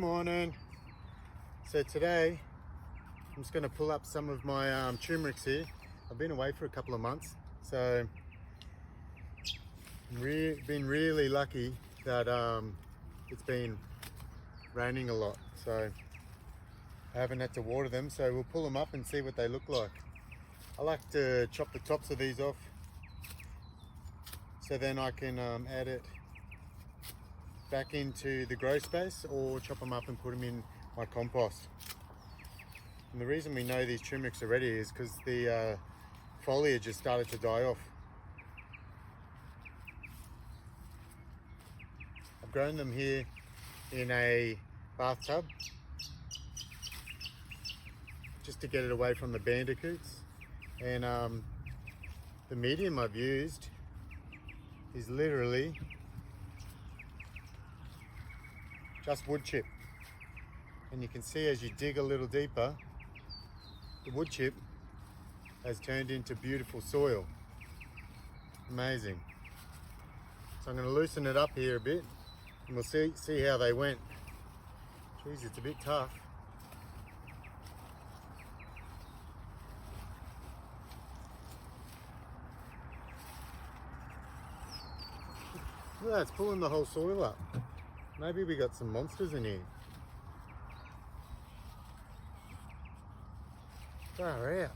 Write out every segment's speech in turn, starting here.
morning. So today I'm just going to pull up some of my turmerics here. I've been away for a couple of months, so been really lucky that it's been raining a lot, so I haven't had to water them. So we'll pull them up and see what they look like. I like to chop the tops of these off so then I can add it back into the grow space, or chop them up and put them in my compost. And the reason we know these turmerics are ready is because the foliage has started to die off. I've grown them here in a bathtub just to get it away from the bandicoots, and the medium I've used is literally just wood chip, and you can see as you dig a little deeper, the wood chip has turned into beautiful soil. Amazing. So I'm going to loosen it up here a bit and we'll see how they went. Jeez, it's a bit tough. Look at that, it's pulling the whole soil up. Maybe we got some monsters in here. Far out.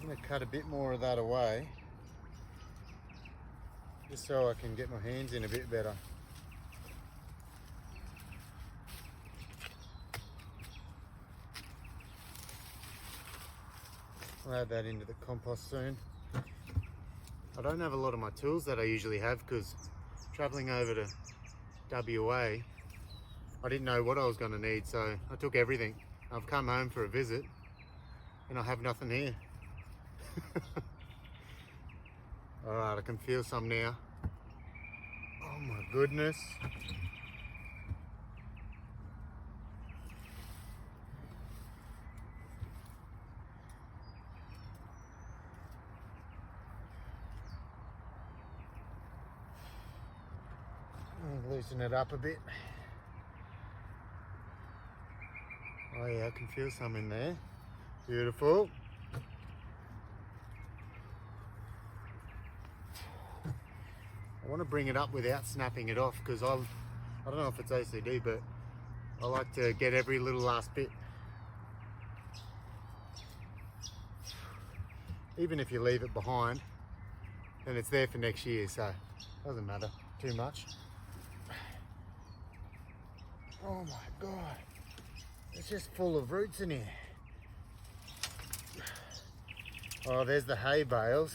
I'm going to cut a bit more of that away, just so I can get my hands in a bit better. I'll add that into the compost soon. I don't have a lot of my tools that I usually have because traveling over to WA, I didn't know what I was going to need, so I took everything. I've come home for a visit and I have nothing here. All right, I can feel some now. Oh my goodness. Loosen it up a bit. Oh yeah, I can feel some in there. Beautiful. I want to bring it up without snapping it off because I don't know if it's OCD, but I like to get every little last bit. Even if you leave it behind, then it's there for next year, so it doesn't matter too much. Oh my God, it's just full of roots in here. Oh, there's the hay bales.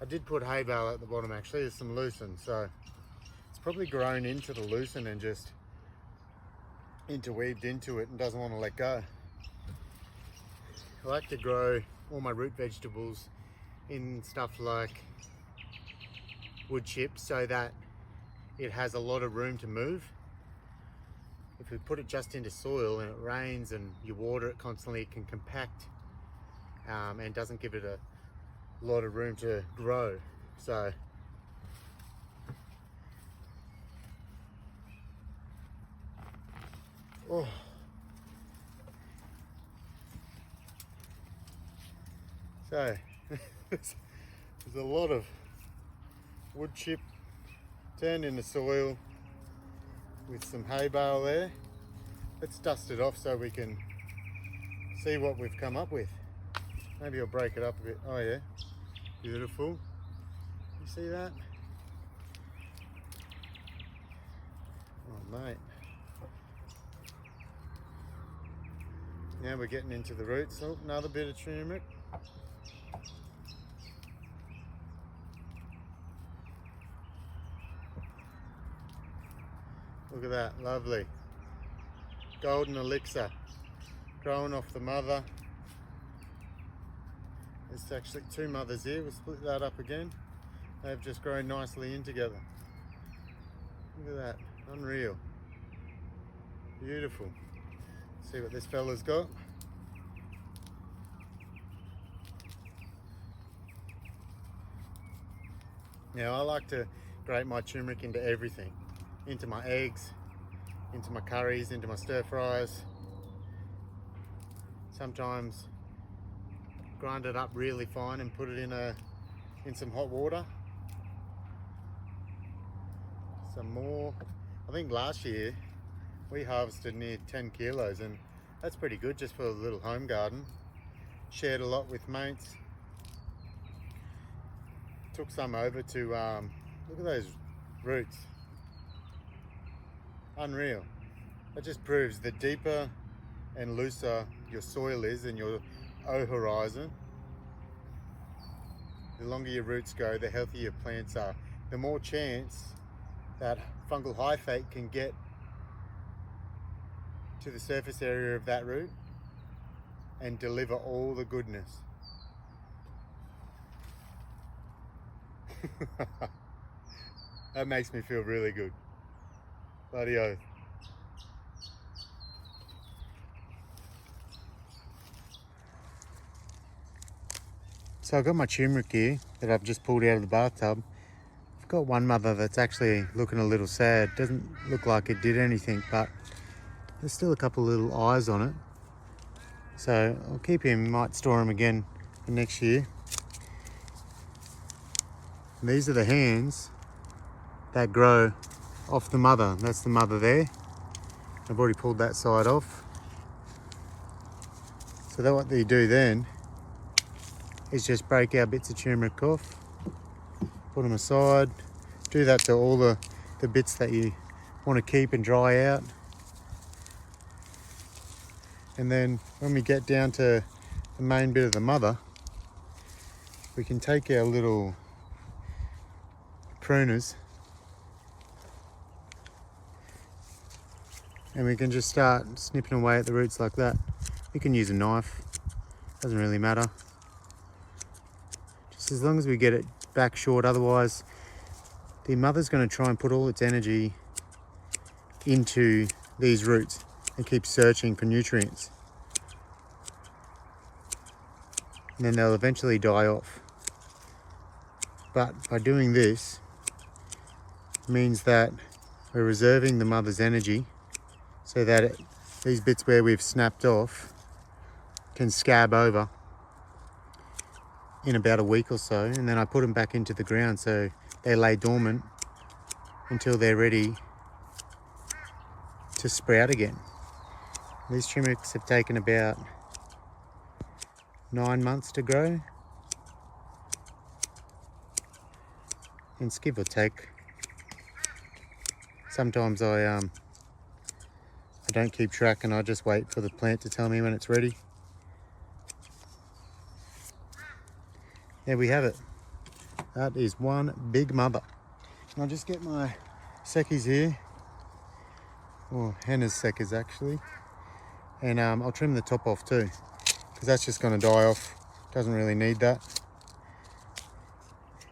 I did put hay bale at the bottom actually. There's some lucerne, so it's probably grown into the lucerne and just interweaved into it and doesn't want to let go. I like to grow all my root vegetables in stuff like wood chips so that it has a lot of room to move. If we put it just into soil and it rains and you water it constantly, it can compact and doesn't give it a lot of room to grow. So there's a lot of wood chip turned into soil with some hay bale there. Let's dust it off so we can see what we've come up with. Maybe I'll break it up a bit. Oh yeah, beautiful. You see that? Oh mate. Now we're getting into the roots. Oh, another bit of turmeric. Look at that, lovely. Golden elixir, growing off the mother. There's actually two mothers here. We'll split that up again. They've just grown nicely in together. Look at that, unreal. Beautiful. See what this fella's got. Now I like to grate my turmeric into everything, into my eggs, into my curries, into my stir fries. Sometimes grind it up really fine and put it in some hot water. Some more. I think last year we harvested near 10 kilos, and that's pretty good just for a little home garden. Shared a lot with mates. Took some over to, look at those roots. Unreal. That just proves the deeper and looser your soil is and your O horizon, the longer your roots go, the healthier your plants are. The more chance that fungal hyphate can get to the surface area of that root and deliver all the goodness. That makes me feel really good. Bloody oath. So I've got my turmeric here that I've just pulled out of the bathtub. I've got one mother that's actually looking a little sad. Doesn't look like it did anything, but there's still a couple little eyes on it. So I'll keep him, might store him again for next year. And these are the hands that grow off the mother. That's the mother there. I've already pulled that side off. So that what you do then is just break our bits of turmeric off, put them aside. Do that to all the bits that you want to keep and dry out. And then when we get down to the main bit of the mother, we can take our little pruners and we can just start snipping away at the roots like that. You can use a knife, doesn't really matter. Just as long as we get it back short, otherwise the mother's going to try and put all its energy into these roots and keep searching for nutrients. And then they'll eventually die off. But by doing this, it means that we're reserving the mother's energy so that these bits where we've snapped off can scab over in about a week or so, and then I put them back into the ground so they lay dormant until they're ready to sprout again. These turmerics have taken about 9 months to grow, and it's give or take. Sometimes I don't keep track and I just wait for the plant to tell me when it's ready. There we have it. That is one big mother. And I'll just get my sekis here, or henna's sekis actually, and I'll trim the top off too, because that's just going to die off. Doesn't really need that.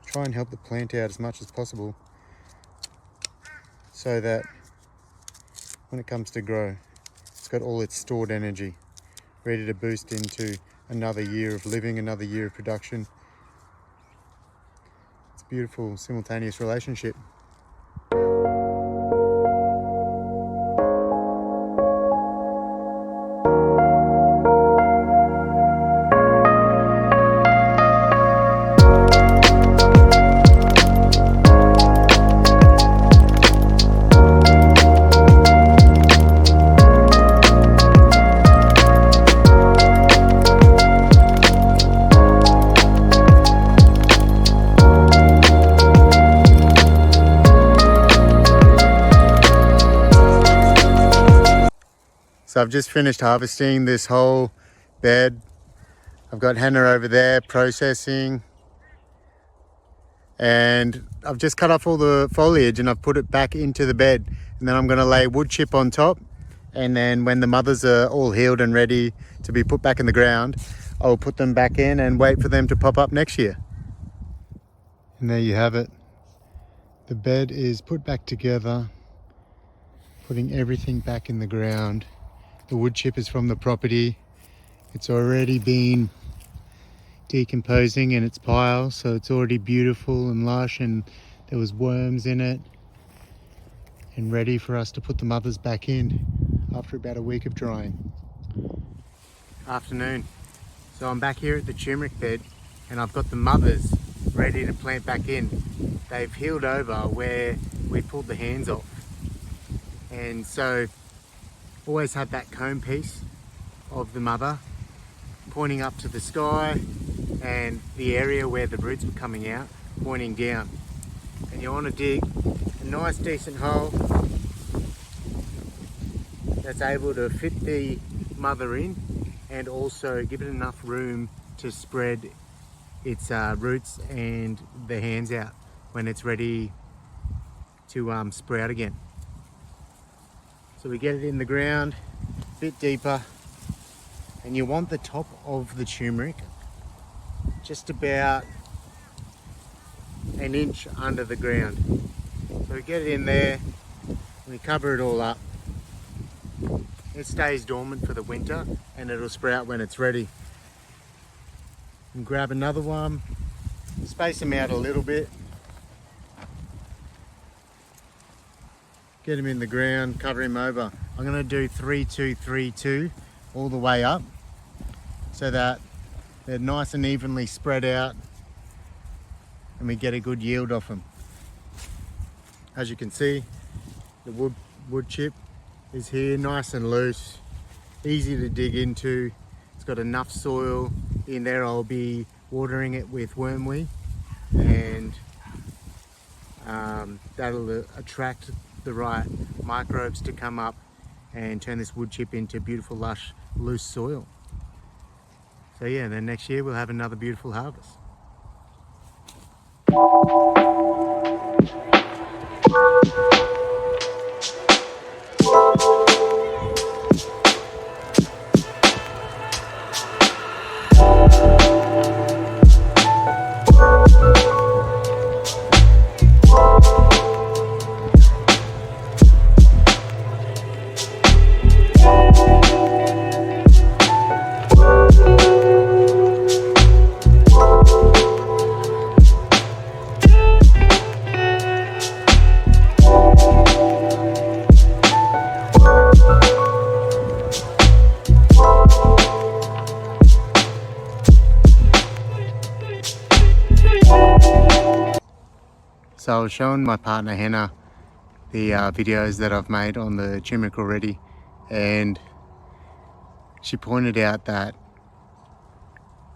Try and help the plant out as much as possible so that when it comes to grow, it's got all its stored energy ready to boost into another year of living, another year of production. It's a beautiful simultaneous relationship. So I've just finished harvesting this whole bed. I've got henna over there processing, and I've just cut off all the foliage and I've put it back into the bed, and then I'm going to lay wood chip on top, and then when the mothers are all healed and ready to be put back in the ground, I'll put them back in and wait for them to pop up next year. And there you have it. The bed is put back together, putting everything back in the ground. The wood chip is from the property. It's already been decomposing in its pile, so it's already beautiful and lush, and there was worms in it, and ready for us to put the mothers back in after about a week of drying. Afternoon. So I'm back here at the turmeric bed and I've got the mothers ready to plant back in. They've healed over where we pulled the hands off. And so always have that comb piece of the mother pointing up to the sky and the area where the roots were coming out pointing down. And you want to dig a nice decent hole that's able to fit the mother in and also give it enough room to spread its roots and the hands out when it's ready to sprout again. So we get it in the ground a bit deeper, and you want the top of the turmeric just about an inch under the ground. So we get it in there, we cover it all up. It stays dormant for the winter and it'll sprout when it's ready. And grab another one, space them out a little bit, get him in the ground, cover him over. I'm going to do 3, 2, 3, 2 all the way up so that they're nice and evenly spread out and we get a good yield off them. As you can see, the wood chip is here, nice and loose, easy to dig into. It's got enough soil in there. I'll be watering it with wormweed, and that'll attract the right microbes to come up and turn this wood chip into beautiful, lush, loose soil. So yeah, then next year we'll have another beautiful harvest. So I was showing my partner Hannah the videos that I've made on the turmeric already, and she pointed out that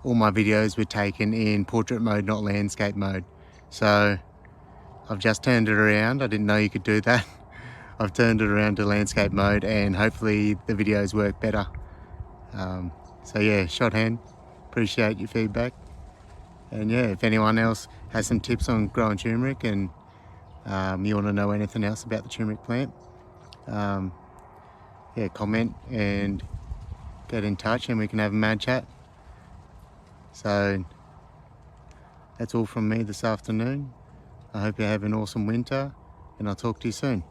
all my videos were taken in portrait mode, not landscape mode. So I've just turned it around. I didn't know you could do that. I've turned it around to landscape mode and hopefully the videos work better. So yeah, shot hand, appreciate your feedback. And yeah, if anyone else has some tips on growing turmeric and you want to know anything else about the turmeric plant, yeah, comment and get in touch and we can have a mad chat. So that's all from me this afternoon. I hope you have an awesome winter and I'll talk to you soon.